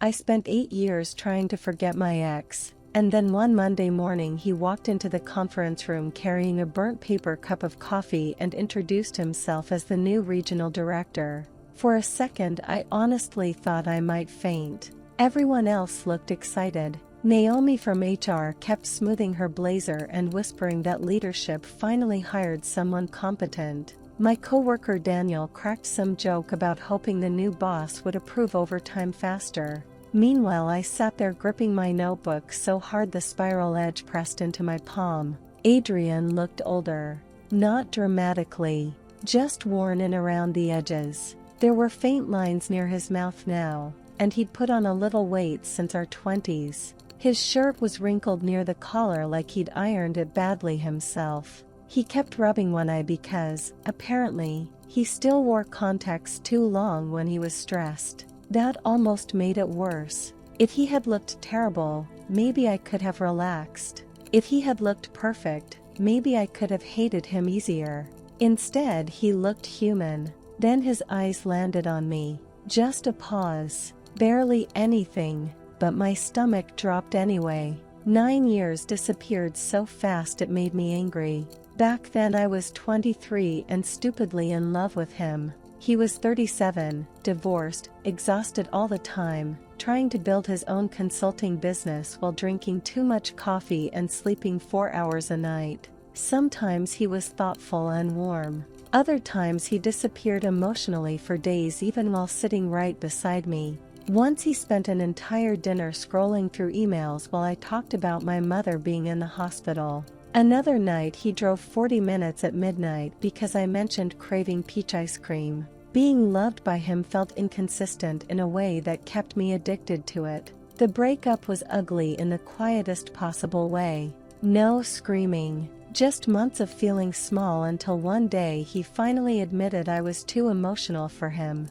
I spent 8 years trying to forget my ex, and then one Monday morning he walked into the conference room carrying a burnt paper cup of coffee and introduced himself as the new regional director. For a second I honestly thought I might faint. Everyone else looked excited. Naomi from HR kept smoothing her blazer and whispering that leadership finally hired someone competent. My coworker Daniel cracked some joke about hoping the new boss would approve overtime faster. Meanwhile, I sat there gripping my notebook so hard the spiral edge pressed into my palm. Adrian looked older. Not dramatically, just worn in around the edges. There were faint lines near his mouth now, and he'd put on a little weight since our 20s. His shirt was wrinkled near the collar like he'd ironed it badly himself. He kept rubbing one eye because, apparently, he still wore contacts too long when he was stressed. That almost made it worse. If he had looked terrible, maybe I could have relaxed. If he had looked perfect, maybe I could have hated him easier. Instead, he looked human. Then his eyes landed on me. Just a pause. Barely anything, but my stomach dropped anyway. 9 years disappeared so fast it made me angry. Back then I was 23 and stupidly in love with him. He was 37, divorced, exhausted all the time, trying to build his own consulting business while drinking too much coffee and sleeping 4 hours a night. Sometimes he was thoughtful and warm. Other times he disappeared emotionally for days even while sitting right beside me. Once he spent an entire dinner scrolling through emails while I talked about my mother being in the hospital. Another night he drove 40 minutes at midnight because I mentioned craving peach ice cream. Being loved by him felt inconsistent in a way that kept me addicted to it. The breakup was ugly in the quietest possible way. No screaming, just months of feeling small until one day he finally admitted I was too emotional for him.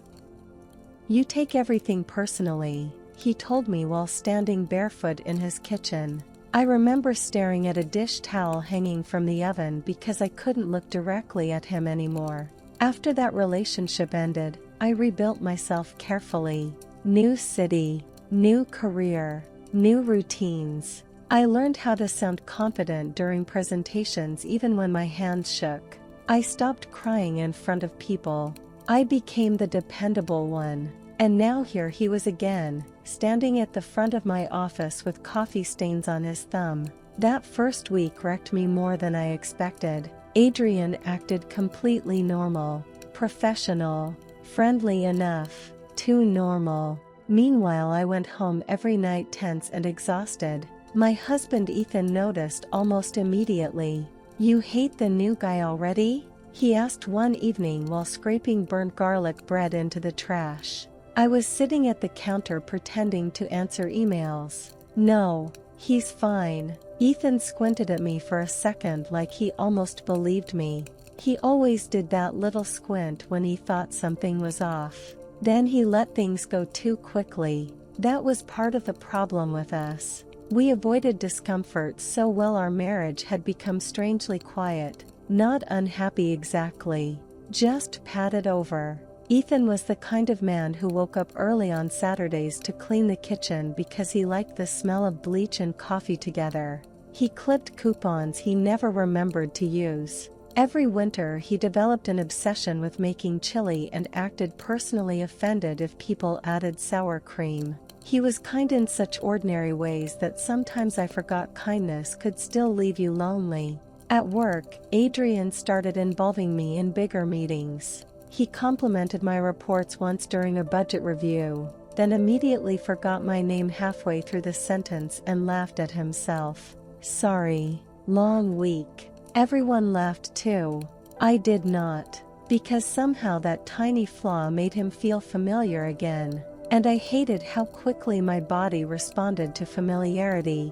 "You take everything personally," he told me while standing barefoot in his kitchen. I remember staring at a dish towel hanging from the oven because I couldn't look directly at him anymore. After that relationship ended, I rebuilt myself carefully. New city, new career, new routines. I learned how to sound confident during presentations even when my hands shook. I stopped crying in front of people. I became the dependable one. And now here he was again, standing at the front of my office with coffee stains on his thumb. That first week wrecked me more than I expected. Adrian acted completely normal, professional, friendly enough, too normal. Meanwhile, I went home every night tense and exhausted. My husband Ethan noticed almost immediately. "You hate the new guy already?" he asked one evening while scraping burnt garlic bread into the trash. I was sitting at the counter pretending to answer emails. "No, he's fine." Ethan squinted at me for a second like he almost believed me. He always did that little squint when he thought something was off. Then he let things go too quickly. That was part of the problem with us. We avoided discomfort so well our marriage had become strangely quiet. Not unhappy exactly, just padded over. Ethan was the kind of man who woke up early on Saturdays to clean the kitchen because he liked the smell of bleach and coffee together. He clipped coupons he never remembered to use. Every winter he developed an obsession with making chili and acted personally offended if people added sour cream. He was kind in such ordinary ways that sometimes I forgot kindness could still leave you lonely. At work, Adrian started involving me in bigger meetings. He complimented my reports once during a budget review, then immediately forgot my name halfway through the sentence and laughed at himself. "Sorry, long week." Everyone laughed too. I did not, because somehow that tiny flaw made him feel familiar again, and I hated how quickly my body responded to familiarity.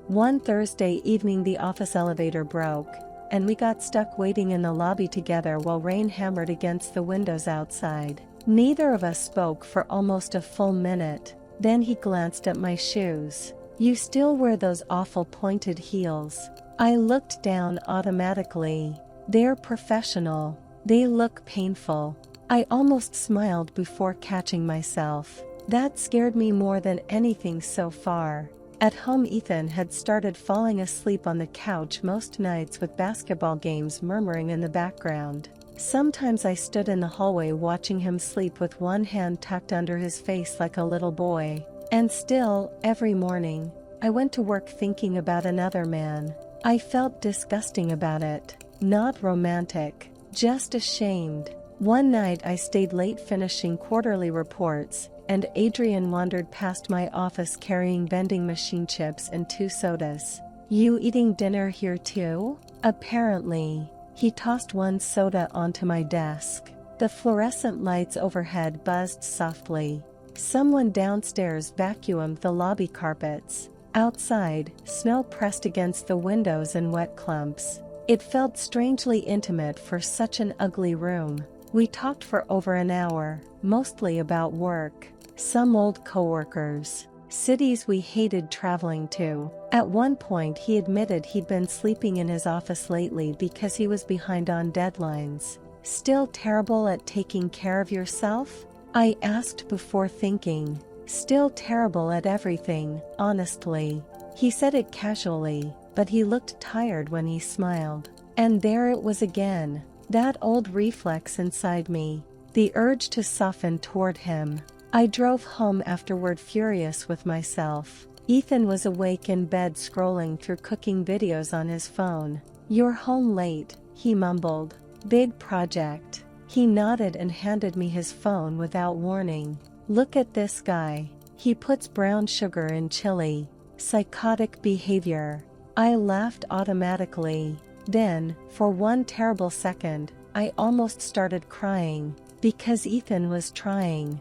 One Thursday evening the office elevator broke, and we got stuck waiting in the lobby together while rain hammered against the windows outside. Neither of us spoke for almost a full minute. Then he glanced at my shoes. "You still wear those awful pointed heels." I looked down automatically. They're professional. They look painful. I almost smiled before catching myself. That scared me more than anything so far. At home, Ethan had started falling asleep on the couch most nights with basketball games murmuring in the background. Sometimes I stood in the hallway watching him sleep with one hand tucked under his face like a little boy. And still, every morning, I went to work thinking about another man. I felt disgusting about it. Not romantic, just ashamed. One night I stayed late finishing quarterly reports, and Adrian wandered past my office carrying vending machine chips and 2 sodas. "You eating dinner here too?" "Apparently." He tossed one soda onto my desk. The fluorescent lights overhead buzzed softly. Someone downstairs vacuumed the lobby carpets. Outside, snow pressed against the windows in wet clumps. It felt strangely intimate for such an ugly room. We talked for over an hour, mostly about work, some old coworkers, cities we hated traveling to. At one point he admitted he'd been sleeping in his office lately because he was behind on deadlines. "Still terrible at taking care of yourself?" I asked before thinking. "Still terrible at everything, honestly." He said it casually, but he looked tired when he smiled. And there it was again, that old reflex inside me, the urge to soften toward him. I drove home afterward furious with myself. Ethan was awake in bed scrolling through cooking videos on his phone. "You're home late," he mumbled. "Big project." He nodded and handed me his phone without warning. "Look at this guy. He puts brown sugar in chili. Psychotic behavior." I laughed automatically. Then, for one terrible second, I almost started crying, because Ethan was trying.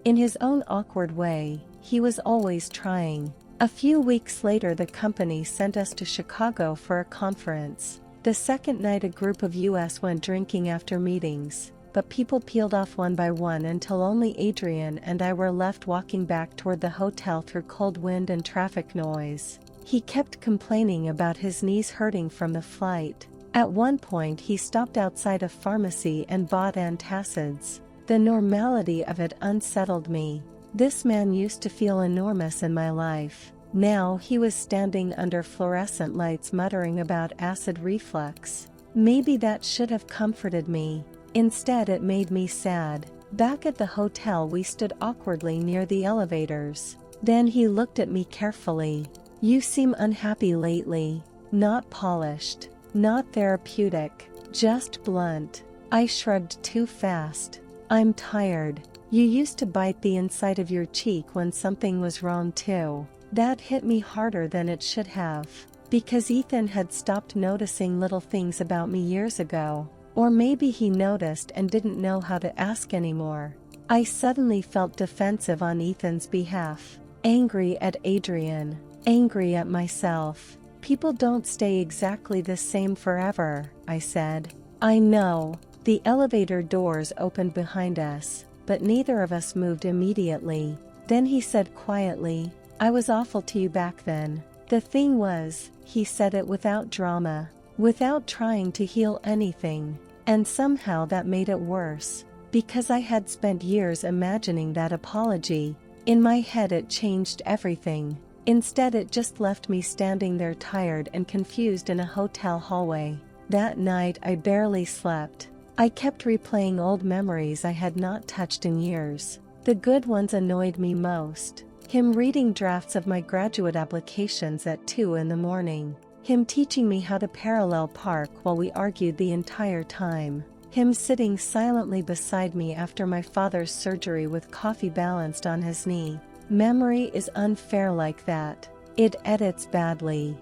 In his own awkward way, he was always trying. A few weeks later, the company sent us to Chicago for a conference. The second night, a group of US went drinking after meetings, but people peeled off one by one until only Adrian and I were left walking back toward the hotel through cold wind and traffic noise. He kept complaining about his knees hurting from the flight. At one point he stopped outside a pharmacy and bought antacids. The normality of it unsettled me. This man used to feel enormous in my life. Now he was standing under fluorescent lights muttering about acid reflux. Maybe that should have comforted me. Instead, it made me sad. Back at the hotel, we stood awkwardly near the elevators. Then he looked at me carefully. "You seem unhappy lately." Not polished, not therapeutic, just blunt. I shrugged too fast. "I'm tired." "You used to bite the inside of your cheek when something was wrong too." That hit me harder than it should have. Because Ethan had stopped noticing little things about me years ago. Or maybe he noticed and didn't know how to ask anymore. I suddenly felt defensive on Ethan's behalf. Angry at Adrian. Angry at myself. "People don't stay exactly the same forever," I said. "I know." The elevator doors opened behind us, but neither of us moved immediately. Then he said quietly, "I was awful to you back then." The thing was, he said it without drama, without trying to heal anything. And somehow that made it worse, because I had spent years imagining that apology. In my head it changed everything. Instead, it just left me standing there tired and confused in a hotel hallway. That night I barely slept. I kept replaying old memories I had not touched in years. The good ones annoyed me most. Him reading drafts of my graduate applications at 2 in the morning. Him teaching me how to parallel park while we argued the entire time. Him sitting silently beside me after my father's surgery with coffee balanced on his knee. Memory is unfair like that. It edits badly.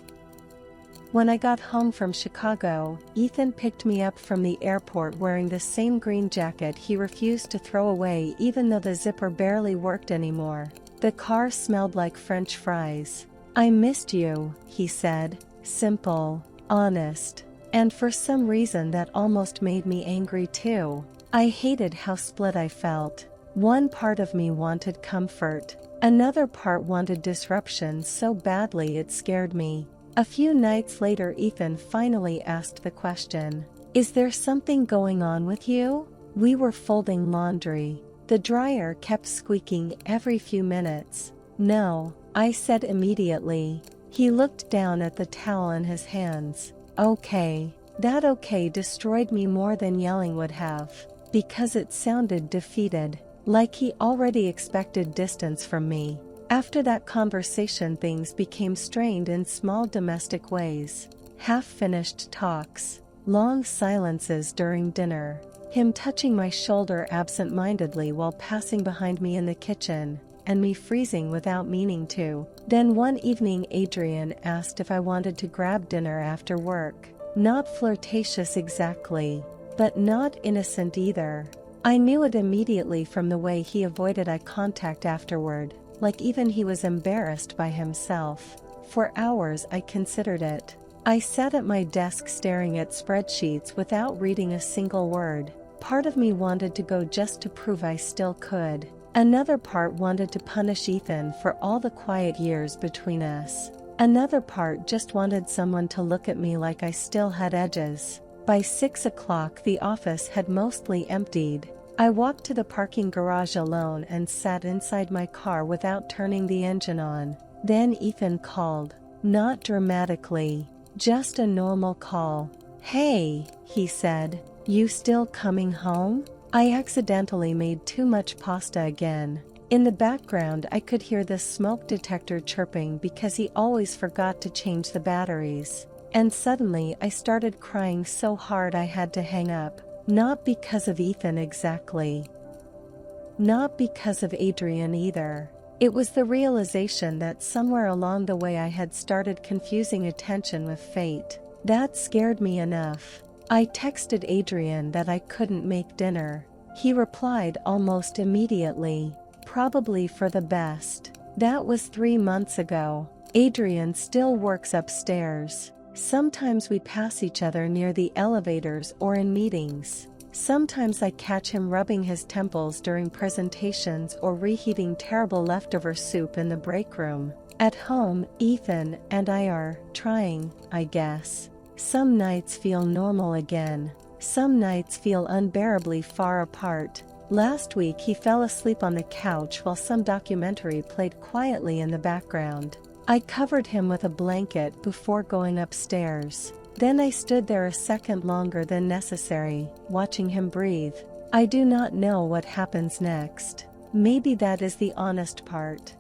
When I got home from Chicago, Ethan picked me up from the airport wearing the same green jacket he refused to throw away even though the zipper barely worked anymore. The car smelled like French fries. "I missed you," he said. Simple, honest. And for some reason that almost made me angry too. I hated how split I felt. One part of me wanted comfort. Another part wanted disruption so badly it scared me. A few nights later, Ethan finally asked the question, "Is there something going on with you?" We were folding laundry. The dryer kept squeaking every few minutes. "No," I said immediately. He looked down at the towel in his hands. "Okay." That okay destroyed me more than yelling would have, because it sounded defeated, like he already expected distance from me. After that conversation, things became strained in small domestic ways. Half-finished talks, long silences during dinner, him touching my shoulder absent-mindedly while passing behind me in the kitchen, and me freezing without meaning to. Then one evening Adrian asked if I wanted to grab dinner after work. Not flirtatious exactly, but not innocent either. I knew it immediately from the way he avoided eye contact afterward, like even he was embarrassed by himself. For hours I considered it. I sat at my desk staring at spreadsheets without reading a single word. Part of me wanted to go just to prove I still could. Another part wanted to punish Ethan for all the quiet years between us. Another part just wanted someone to look at me like I still had edges. By 6 o'clock the office had mostly emptied. I walked to the parking garage alone and sat inside my car without turning the engine on. Then Ethan called. Not dramatically, just a normal call. "Hey," he said, "you still coming home?" I accidentally made too much pasta again. In the background I could hear the smoke detector chirping because he always forgot to change the batteries. And suddenly I started crying so hard I had to hang up. Not because of Ethan exactly. Not because of Adrian either. It was the realization that somewhere along the way I had started confusing attention with fate. That scared me enough. I texted Adrian that I couldn't make dinner. He replied almost immediately, "Probably for the best." That was 3 months ago. Adrian still works upstairs. Sometimes we pass each other near the elevators or in meetings. Sometimes I catch him rubbing his temples during presentations or reheating terrible leftover soup in the break room. At home, Ethan and I are trying, I guess. Some nights feel normal again. Some nights feel unbearably far apart. Last week he fell asleep on the couch while some documentary played quietly in the background. I covered him with a blanket before going upstairs. Then I stood there a second longer than necessary, watching him breathe. I do not know what happens next. Maybe that is the honest part.